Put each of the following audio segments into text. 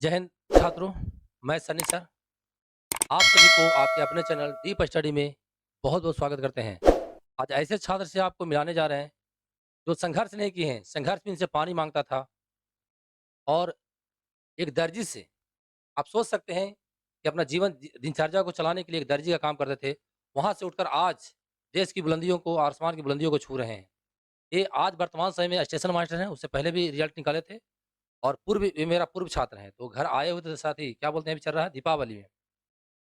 जय हिंद छात्रों, मैं सन्नी सर, आप सभी को आपके अपने चैनल डीप स्टडी में बहुत-बहुत स्वागत करते हैं। आज ऐसे छात्र से आपको मिलाने जा रहे हैं, जो संघर्ष नहीं किए हैं, संघर्ष में इनसे पानी माँगता था और एक दर्जी से आप सोच सकते हैं कि अपना जीवन दिनचर्या को चलाने के लिए एक दर्जी का काम करते थे, वहाँ से उठकर आज देश की बुलंदियों को, आसमान की बुलंदियों को छू रहे हैं। ये आज वर्तमान समय में स्टेशन मास्टर हैं, उससे पहले भी रिजल्ट निकाले थे और ये मेरा पूर्व छात्र हैं, तो घर आए हुए थे साथ ही क्या बोलते हैं अभी चल रहा है दीपावली में।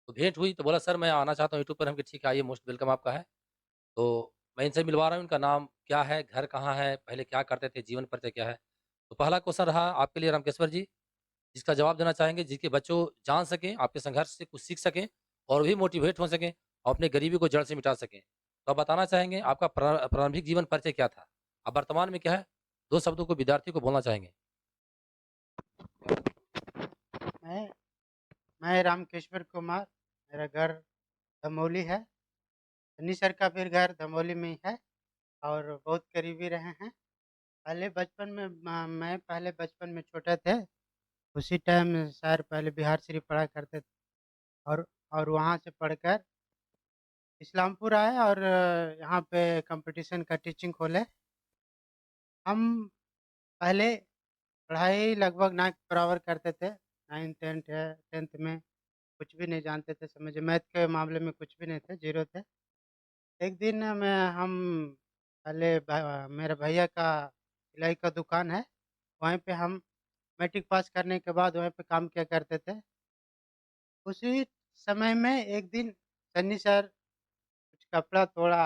तो भेंट हुई तो बोला सर मैं आना चाहता हूँ यूट्यूब पर। हम कहा ठीक है आइए, मोस्ट वेलकम आपका है। तो मैं इनसे मिलवा रहा हूँ, इनका नाम क्या है, घर कहाँ है, पहले क्या करते थे, जीवन परिचय क्या है। तो पहला क्वेश्चन रहा आपके लिए रामकेश्वर जी, जिसका जवाब देना चाहेंगे, जिसके बच्चों जान सकें, आपके संघर्ष से कुछ सीख सकें और भी मोटिवेट हो सकें और अपनी गरीबी को जड़ से मिटा सकें। तो आप बताना चाहेंगे आपका प्रारंभिक जीवन परिचय क्या था? अब वर्तमान में क्या है? 2 शब्दों को विद्यार्थी को बोलना चाहेंगे। मैं मैं रामकेश्वर कुमार, मेरा घर दमोली है। सन्नी सर का भी घर दमोली में ही है और बहुत करीबी रहे हैं। पहले बचपन में मैं पहले बचपन में छोटे थे, उसी टाइम सर पहले बिहार शरीफ पढ़ा करते थे और वहाँ से पढ़कर इस्लामपुर आए और यहाँ पे कंपटीशन का टीचिंग खोले। हम पहले पढ़ाई लगभग ना के बराबर करते थे, 9th 10th है 10th में कुछ भी नहीं जानते थे, समझिए मैथ के मामले में कुछ भी नहीं थे, ज़ीरो थे। एक दिन मैं हम पहले मेरे भैया का सिलाई का दुकान है, वहीं पे हम मैट्रिक पास करने के बाद वहीं पे काम किया करते थे। उसी समय में एक दिन सन्नी सर कुछ कपड़ा थोड़ा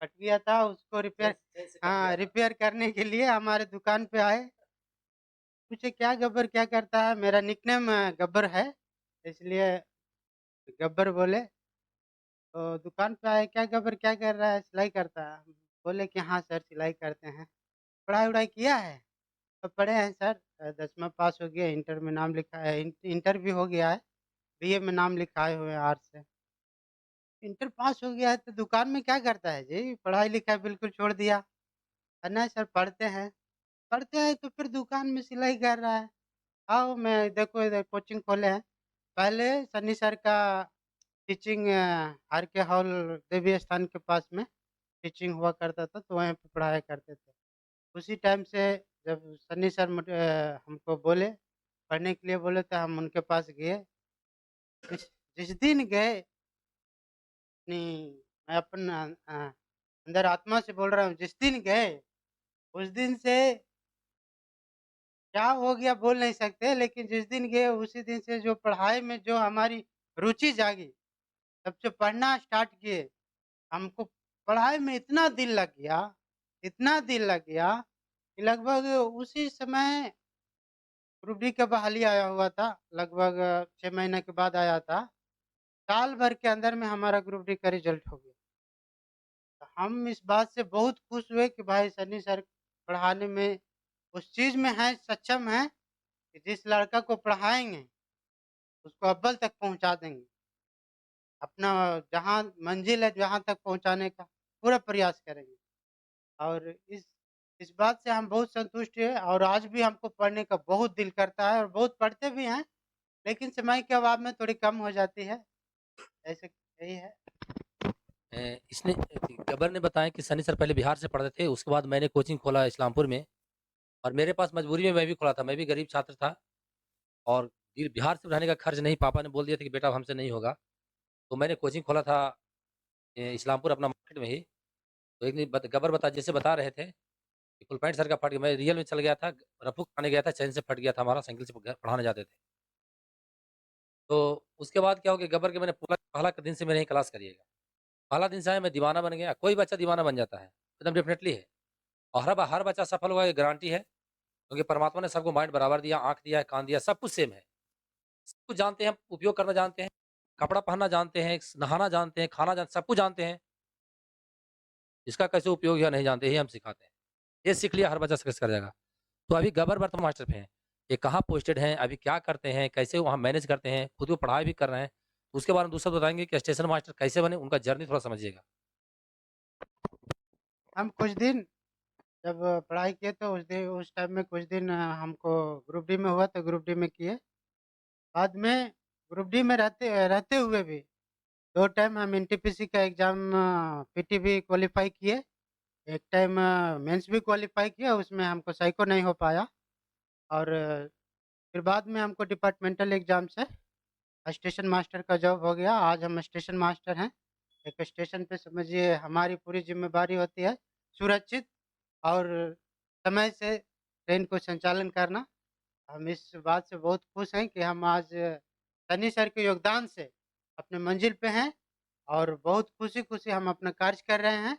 फट गया था, उसको रिपेयर करने के लिए हमारे दुकान पे आए। पूछे क्या गब्बर क्या करता है? मेरा निकनेम गब्बर है, इसलिए गब्बर बोले। तो दुकान पे आए, क्या गब्बर क्या कर रहा है? सिलाई करता है। बोले कि हाँ सर सिलाई करते हैं। पढ़ाई-वढ़ाई किया है? तो पढ़े हैं सर, 10वां पास हो गया, इंटर में नाम लिखा है, इंटर भी हो गया है, बीए में नाम लिखाए हुए हैं आर्ट्स से। इंटर पास हो गया है तो दुकान में क्या करता है जी? पढ़ाई-लिखाई बिल्कुल छोड़ दिया। नहीं सर पढ़ते हैं। पढ़ते हैं तो फिर दुकान में सिलाई कर रहा है। आओ मैं देखो इधर कोचिंग खोले हैं। पहले सन्नी सर का टीचिंग आर के हॉल देवी स्थान के पास में टीचिंग हुआ करता था, तो वहीं पे पढ़ाया करते थे। उसी टाइम से जब सन्नी सर हमको बोले, पढ़ने के लिए बोले तो हम उनके पास गए। जिस जिस दिन गए अपनी मैं अपना अंदर आत्मा से बोल रहा हूँ, जिस दिन गए, उस दिन से क्या हो गया बोल नहीं सकते, लेकिन जिस दिन गए उसी दिन से जो पढ़ाई में जो हमारी रुचि जागी, तब से पढ़ना स्टार्ट किए। हमको पढ़ाई में इतना दिल लग गया कि लगभग उसी समय ग्रुप डी का बहाली आया हुआ था, लगभग 6 महीने के बाद आया था। साल भर के अंदर में हमारा ग्रुप डी का रिज़ल्ट हो गया। तो हम इस बात से बहुत खुश हुए कि भाई सन्नी सर पढ़ाने में उस चीज़ में हैं, सक्षम हैं कि जिस लड़का को पढ़ाएँगे, उसको अव्वल तक पहुँचा देंगे। अपना जहाँ मंज़िल है, जहाँ तक पहुँचाने का पूरा प्रयास करेंगे। और इस बात से हम बहुत संतुष्ट हैं और आज भी हमको पढ़ने का बहुत दिल करता है और बहुत पढ़ते भी हैं, लेकिन समय के अभाव में थोड़ी कम हो जाती है, ऐसे यही है। इसने गब्बर ने बताया कि सनी सर पहले बिहार से पढ़ते थे, उसके बाद मैंने कोचिंग खोला इस्लामपुर में और मेरे पास मजबूरी में मैं भी खोला था। मैं भी गरीब छात्र था और बिहार से पढ़ाने का खर्च नहीं, पापा ने बोल दिया था कि बेटा अब हमसे नहीं होगा। तो मैंने कोचिंग खोला था इस्लामपुर अपना मार्केट में ही। तो एक दिन गब्बर जैसे बता रहे थे कि फुल पैंट सर का फट गया, मैं रियल में चल गया था, रफू खाने गया था, चैन से फट गया था हमारा, साइकिल से पढ़ाने जाते थे। तो उसके बाद क्या हो गया, गब्बर के मैंने पूरा पहला दिन से मेरे ही क्लास करिएगा। पहला दिन से आया मैं दीवाना बन गया, कोई बच्चा दीवाना बन जाता है, एकदम डेफ़िनेटली है। और हर बच्चा सफल हुआ ये गारंटी है, क्योंकि परमात्मा ने सबको माइंड बराबर दिया, आँख दिया है, कान दिया, सब कुछ सेम है। सब कुछ जानते हैं, उपयोग करना जानते हैं, कपड़ा पहनना जानते हैं, नहाना जानते हैं, खाना जान सब कुछ जानते हैं। इसका कैसे उपयोग या नहीं जानते, ये हम सिखाते हैं। ये सीख लिया हर बच्चा सक्सेस कर जाएगा। तो अभी गब्बर वर्तमान मास्टर पे हैं। ये कहाँ पोस्टेड हैं, अभी क्या करते हैं, कैसे वहाँ मैनेज करते हैं, खुद वो पढ़ाई भी कर रहे हैं। उसके बारे में दूसरा बताएँगे कि स्टेशन मास्टर कैसे बने, उनका जर्नी थोड़ा समझिएगा। हम कुछ दिन जब पढ़ाई किए तो उस टाइम में कुछ दिन हमको ग्रुप डी में हुआ तो ग्रुप डी में किए। बाद में ग्रुप डी में रहते रहते हुए भी 2 टाइम हम एनटीपीसी का एग्ज़ाम पीटी भी क्वालीफ़ाई किए। एक टाइम मेंस भी क्वालीफ़ाई किया, उसमें हमको साइको नहीं हो पाया और फिर बाद में हमको डिपार्टमेंटल एग्ज़ाम से स्टेशन मास्टर का जॉब हो गया। आज हम स्टेशन मास्टर हैं। एक स्टेशन पे समझिए हमारी पूरी ज़िम्मेदारी होती है सुरक्षित और समय से ट्रेन को संचालन करना। हम इस बात से बहुत खुश हैं कि हम आज सनी सर के योगदान से अपने मंजिल पे हैं और बहुत खुशी-खुशी हम अपना कार्य कर रहे हैं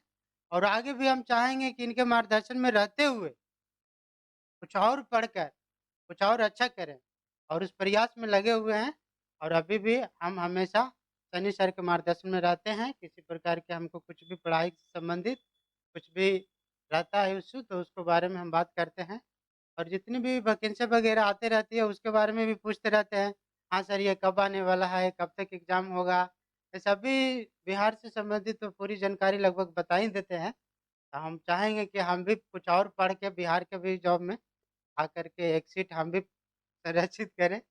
और आगे भी हम चाहेंगे कि इनके मार्गदर्शन में रहते हुए कुछ और पढ़कर कुछ और अच्छा करें और उस प्रयास में लगे हुए हैं और अभी भी हम हमेशा सनी सर के मार्गदर्शन में रहते हैं। किसी प्रकार के हमको कुछ भी पढ़ाई से संबंधित कुछ भी रहता है इश्यू तो उसके बारे में हम बात करते हैं और जितनी भी वैकेंसी वगैरह आती रहती है उसके बारे में भी पूछते रहते हैं। हाँ सर, ये कब आने वाला है? कब तक एग्ज़ाम होगा? ये सभी बिहार से संबंधित तो पूरी जानकारी लगभग बता ही देते हैं। तो हम चाहेंगे कि हम भी कुछ और पढ़ के बिहार के भी जॉब में आकर के एक सीट हम भी संरक्षित करें।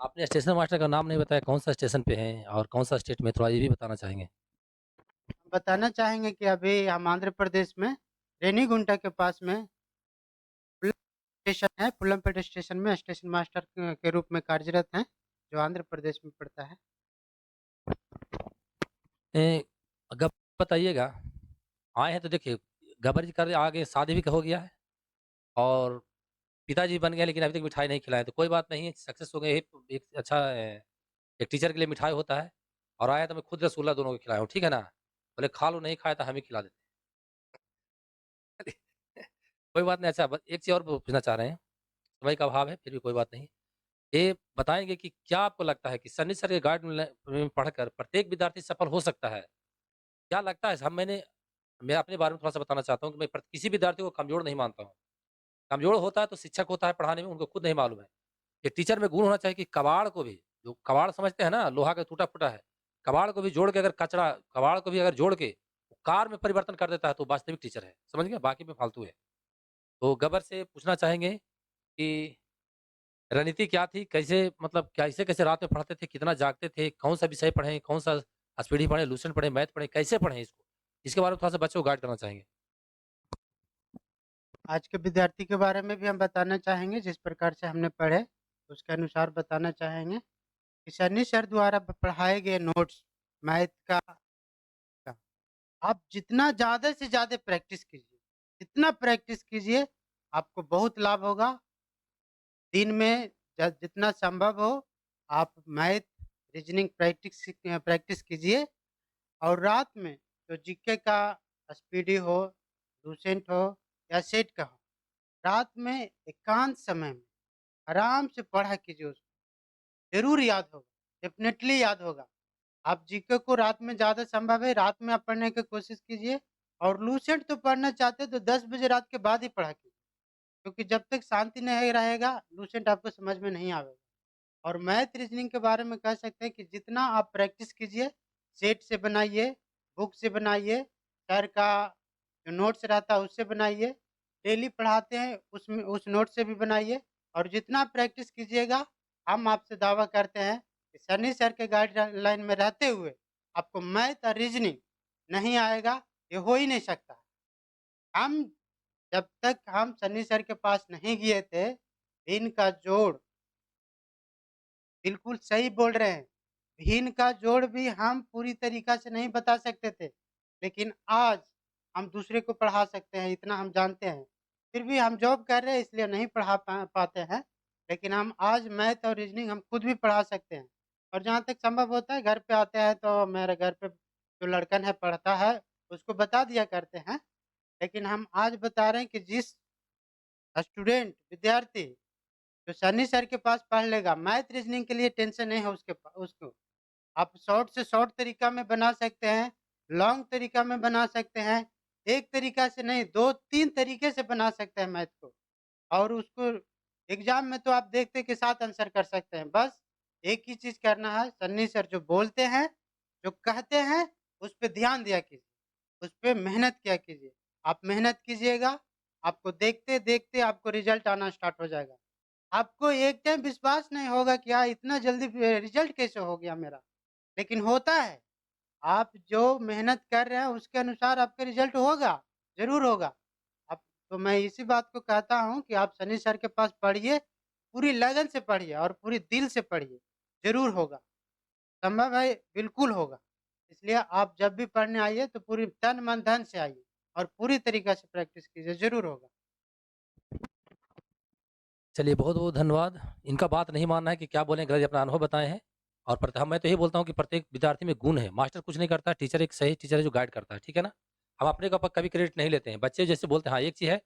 आपने स्टेशन मास्टर का नाम नहीं बताया, कौन-सा स्टेशन पे हैं और कौन-सा स्टेट में? थोड़ा ये भी बताना चाहेंगे? हम बताना चाहेंगे कि अभी हम आंध्र प्रदेश में रेनीगुंटा के पास में स्टेशन है, पुल्लमपेट स्टेशन में स्टेशन मास्टर के रूप में कार्यरत हैं, जो आंध्र प्रदेश में पड़ता है। अगर बताइएगा, आए हैं तो देखिए, गबर जी का आगे शादी भी हो गया है और पिताजी बन गए लेकिन अभी तक मिठाई नहीं खिलाए, तो कोई बात नहीं, सक्सेस हो गए। एक एक अच्छा एक टीचर के लिए मिठाई होता है और आया तो मैं खुद रसगुल्ला दोनों को खिलाया हूँ, ठीक है ना? बोले खा लो, नहीं खाया तो हम ही खिला देते हैं। कोई बात नहीं। अच्छा, ब एक चीज़ और पूछना चाह रहे हैं, समय का अभाव है, फिर भी कोई बात नहीं। ये बताएँगे कि क्या आपको लगता है कि सन्नी सर के गाइड में पढ़कर प्रत्येक विद्यार्थी सफल हो सकता है? क्या लगता है? मैं अपने बारे में थोड़ा-सा बताना चाहता हूँ कि मैं किसी विद्यार्थी को कमज़ोर नहीं मानता हूँ। कमज़ोर होता है तो शिक्षक होता है पढ़ाने में, उनको खुद नहीं मालूम है। एक टीचर में गुण होना चाहिए कि कबाड़ को भी, जो कबाड़ समझते हैं ना, लोहा का टूटा-फूटा है, कबाड़ को भी जोड़ के अगर कचरा कबाड़ को भी अगर जोड़ के कार में परिवर्तन कर देता है तो वास्तविक टीचर है। समझ गए? बाकी में फालतू है। तो गब्बर से पूछना चाहेंगे कि रणनीति क्या थी? कैसे मतलब कैसे-कैसे रात में पढ़ते थे? कितना जागते थे? कौन-सा विषय पढ़ें? कौन-सा स्पीडी पढ़ें, लुसेंट पढ़ें, मैथ पढ़ें? कैसे पढ़ें इसको? इसके बारे में थोड़ा-सा बच्चों को गाइड करना चाहेंगे। आज के विद्यार्थी के बारे में भी हम बताना चाहेंगे, जिस प्रकार से हमने पढ़े, उसके अनुसार बताना चाहेंगे कि सन्नी सर द्वारा पढ़ाए गए नोट्स मैथ का आप जितना ज़्यादा से ज़्यादा प्रैक्टिस कीजिए, जितना प्रैक्टिस कीजिए, आपको बहुत लाभ होगा। दिन में जितना संभव हो आप मैथ, रीज़निंग प्रैक्टिस कीजिए और रात में जो जीके का स्पीडी हो, लुसेंट हो या सेट का हो, रात में एकांत समय में आराम से पढ़ा कीजिए उसको, ज़रूर याद होगा, डेफ़िनेटली याद होगा। आप जीके को रात में ज़्यादा संभव है, रात में आप पढ़ने की कोशिश कीजिए और लुसेंट तो पढ़ना चाहते हैं तो 10 बजे रात के बाद ही पढ़ा कीजिए, क्योंकि जब तक शांति नहीं रहेगा, लुसेंट आपको समझ में नहीं आवेगा। और मैथ रीजनिंग के बारे में कह सकते हैं कि जितना आप प्रैक्टिस कीजिए, सेट से बनाइए, बुक से बनाइए, सर का जो नोट्स रहता है उससे बनाइए, डेली पढ़ाते हैं उसमें उस नोट से भी बनाइए और जितना आप प्रैक्टिस कीजिएगा, हम आपसे दावा करते हैं कि सन्नी सर के गाइडलाइन में रहते हुए आपको मैथ और रीजनिंग नहीं आएगा, ये हो ही नहीं सकता। हम जब तक हम सन्नी सर के पास नहीं गए थे, भिन्न का जोड़ बिल्कुल सही बोल रहे हैं। भिन्न का जोड़ भी हम पूरी तरीक़ा से नहीं बता सकते थे, लेकिन आज हम दूसरे को पढ़ा सकते हैं, इतना हम जानते हैं। फिर भी हम जॉब कर रहे हैं इसलिए नहीं पढ़ा पाते हैं, लेकिन हम आज मैथ और रीज़निंग हम खुद भी पढ़ा सकते हैं। और जहाँ तक संभव होता है घर पे आते हैं तो मेरे घर पे जो लड़कन है पढ़ता है, उसको बता दिया करते हैं। लेकिन हम आज बता रहे हैं कि जिस विद्यार्थी जो सन्नी सर के पास पढ़ लेगा, मैथ रीज़निंग के लिए टेंशन नहीं है उसको। आप शॉर्ट से शॉर्ट तरीका में बना सकते हैं, लॉन्ग तरीका में बना सकते हैं, एक तरीका से नहीं 2-3 तरीके से बना सकते हैं मैथ को और उसको एग्ज़ाम में तो आप देखते के साथ आंसर कर सकते हैं। बस एक ही चीज़ करना है, सन्नी सर जो बोलते हैं, जो कहते हैं, उस पे ध्यान दिया कीजिए। उस पे मेहनत किया कीजिए। आप मेहनत कीजिएगा, आपको देखते-देखते आपको रिज़ल्ट आना स्टार्ट हो जाएगा। आपको एक टाइम विश्वास नहीं होगा कि यार इतना जल्दी रिज़ल्ट कैसे हो गया मेरा? लेकिन होता है। आप जो मेहनत कर रहे हैं उसके अनुसार आपका रिज़ल्ट होगा, ज़रूर होगा। अब तो मैं इसी बात को कहता हूँ कि आप सनी सर के पास पढ़िए, पूरी लगन से पढ़िए और पूरी दिल से पढ़िए, ज़रूर होगा। संभव है, बिल्कुल होगा। इसलिए आप जब भी पढ़ने आइए तो पूरी तन, मन, धन से आइए और पूरी तरीक़े से प्रैक्टिस कीजिए, ज़रूर होगा। चलिए बहुत-बहुत धन्यवाद। इनका बात नहीं मानना है कि क्या बोलें गलत अपना अनुभव बताए हैं और मैं तो यही बोलता हूँ कि प्रत्येक विद्यार्थी में गुण है। मास्टर कुछ नहीं करता, टीचर एक सही टीचर है जो गाइड करता है, ठीक है ना? हम अपने को कभी क्रेडिट नहीं लेते हैं। बच्चे जैसे बोलते हैं हाँ, एक चीज़ है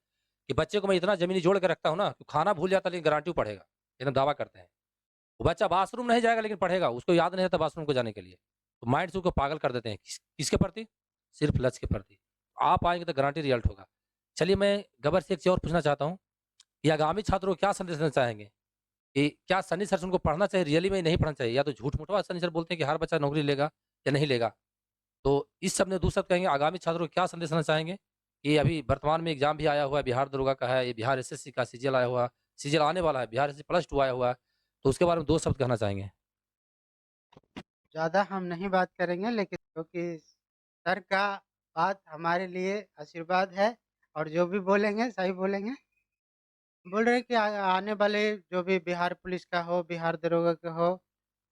कि बच्चे को मैं इतना ज़मीनी जोड़ के रखता हूँ ना, कि खाना भूल जाता है लेकिन गारंटी वो पढ़ेगा। एकदम दावा करते हैं। वो बच्चा वॉशरूम नहीं जाएगा लेकिन पढ़ेगा, उसको याद नहीं रहता वॉशरूम को जाने के लिए। तो माइंड से उसको पागल कर देते हैं। किसके प्रति? सिर्फ़ लक्ष्य के प्रति। आप आएँगे तो गारंटी रिज़ल्ट होगा। चलिए मैं गबर से एक चीज़ और पूछना चाहता हूँ कि आगामी छात्रों को क्या संदेश देना चाहेंगे? कि क्या सन्नी सर से उनको पढ़ना चाहिए, रियली में नहीं पढ़ना चाहिए? या तो झूठ-मूठवा सन्नी सर बोलते हैं कि हर बच्चा नौकरी लेगा या नहीं लेगा। तो इस शब्द में दूसरा शब्द कहेंगे आगामी छात्रों को क्या संदेश देना चाहेंगे? कि अभी वर्तमान में एग्ज़ाम भी आया हुआ है, बिहार दरोगा का है, ये बिहार एसएससी का सीजीएल आया हुआ है, सीजीएल आने वाला है, बिहार एसएससी प्लस 2 आया हुआ है। तो उसके बारे में 2 शब्द कहना चाहेंगे? ज़्यादा हम नहीं बात करेंगे लेकिन क्योंकि सर का बात हमारे लिए आशीर्वाद है और जो भी बोलेंगे सही बोलेंगे। बोल रहे हैं कि आने वाले जो भी बिहार पुलिस का हो, बिहार दरोगा का हो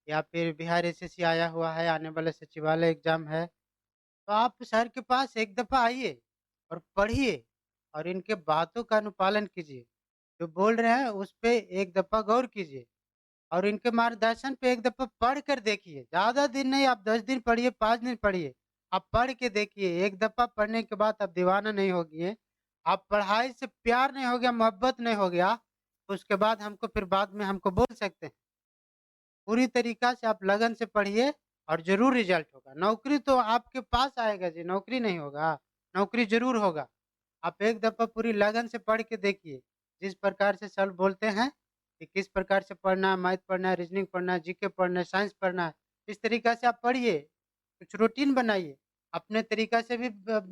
या फिर बिहार एसएससी आया हुआ है, आने वाला सचिवालय एग्ज़ाम है, तो आप सर के पास एक दफ़ा आइए और पढ़िए और इनके बातों का अनुपालन कीजिए। जो बोल रहे हैं उस पे एक दफ़ा गौर कीजिए और इनके मार्गदर्शन पे एक दफ़ा पढ़ कर देखिए। ज़्यादा दिन नहीं, आप 10 दिन पढ़िए, 5 दिन पढ़िए। आप पढ़ के देखिए, एक दफ़ा पढ़ने के बाद आप दीवाना नहीं होगिए। आप पढ़ाई से प्यार नहीं हो गया, मोहब्बत नहीं हो गया, तो उसके बाद हमको फिर बाद में हमको बोल सकते हैं। पूरी तरीक़ा से आप लगन से पढ़िए और ज़रूर रिज़ल्ट होगा। नौकरी तो आपके पास आएगा जी, नौकरी नहीं होगा, नौकरी ज़रूर होगा। आप एक दफ़ा पूरी लगन से पढ़ के देखिए, जिस प्रकार से सर बोलते हैं कि किस प्रकार से पढ़ना है, मैथ पढ़ना है, रीज़निंग पढ़ना है, जीके पढ़ना है, साइंस पढ़ना है, इस तरीक़ा से आप पढ़िए। कुछ रूटीन बनाइए, अपने तरीक़ा से भी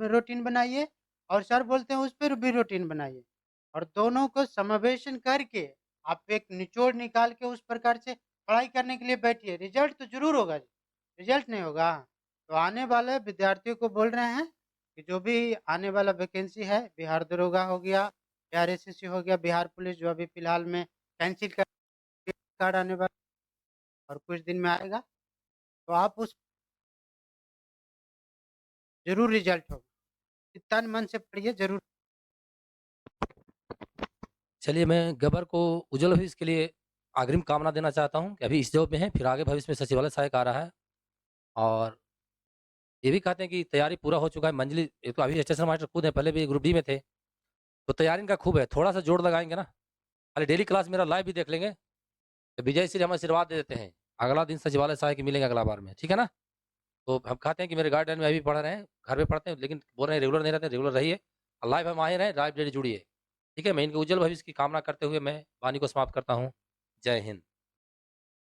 रूटीन बनाइए और सर बोलते हैं उस पर भी रूटीन बनाइए और दोनों को समावेशन करके आप एक निचोड़ निकाल के उस प्रकार से पढ़ाई करने के लिए बैठिए, रिज़ल्ट तो ज़रूर होगा जी, रिज़ल्ट नहीं होगा? तो आने वाले विद्यार्थियों को बोल रहे हैं कि जो भी आने वाला वैकेंसी है, बिहार दरोगा हो गया, बिहार एसएससी हो गया, बिहार पुलिस जो अभी फ़िलहाल में कैंसिल कर कार्ड आने वाला और कुछ दिन में आएगा, तो आप उस ज़रूर रिज़ल्ट होगा। तन मन से पढ़िए ज़रूर। चलिए मैं गबर को उज्ज्वल भविष्य के लिए अग्रिम कामना देना चाहता हूँ कि अभी इस जॉब में हैं, फिर आगे भविष्य में सचिवालय सहायक आ रहा है और ये भी कहते हैं कि तैयारी पूरा हो चुका है, मंज़िल एक तो अभी स्टेशन मास्टर खुद हैं, पहले भी ग्रुप डी में थे, तो तैयारी इनका खूब है, थोड़ा-सा जोर लगाएँगे ना, खाली डेली क्लास मेरा लाइव भी देख लेंगे, तो विजय श्री हम आशीर्वाद दे देते हैं, अगला दिन सचिवालय सहायक मिलेंगे अगला बार में, ठीक है ना? तो हम कहते हैं कि मेरे गार्डन में अभी पढ़ रहे हैं, घर पे पढ़ते हैं, लेकिन बोल रहे हैं रेगुलर नहीं रहते, रेगुलर रहिए और लाइव हम आ ही रहे हैं, लाइव डेली जुड़िए, ठीक है? मैं इनके उज्जवल भविष्य की कामना करते हुए मैं वाणी को समाप्त करता हूँ। जय हिंद।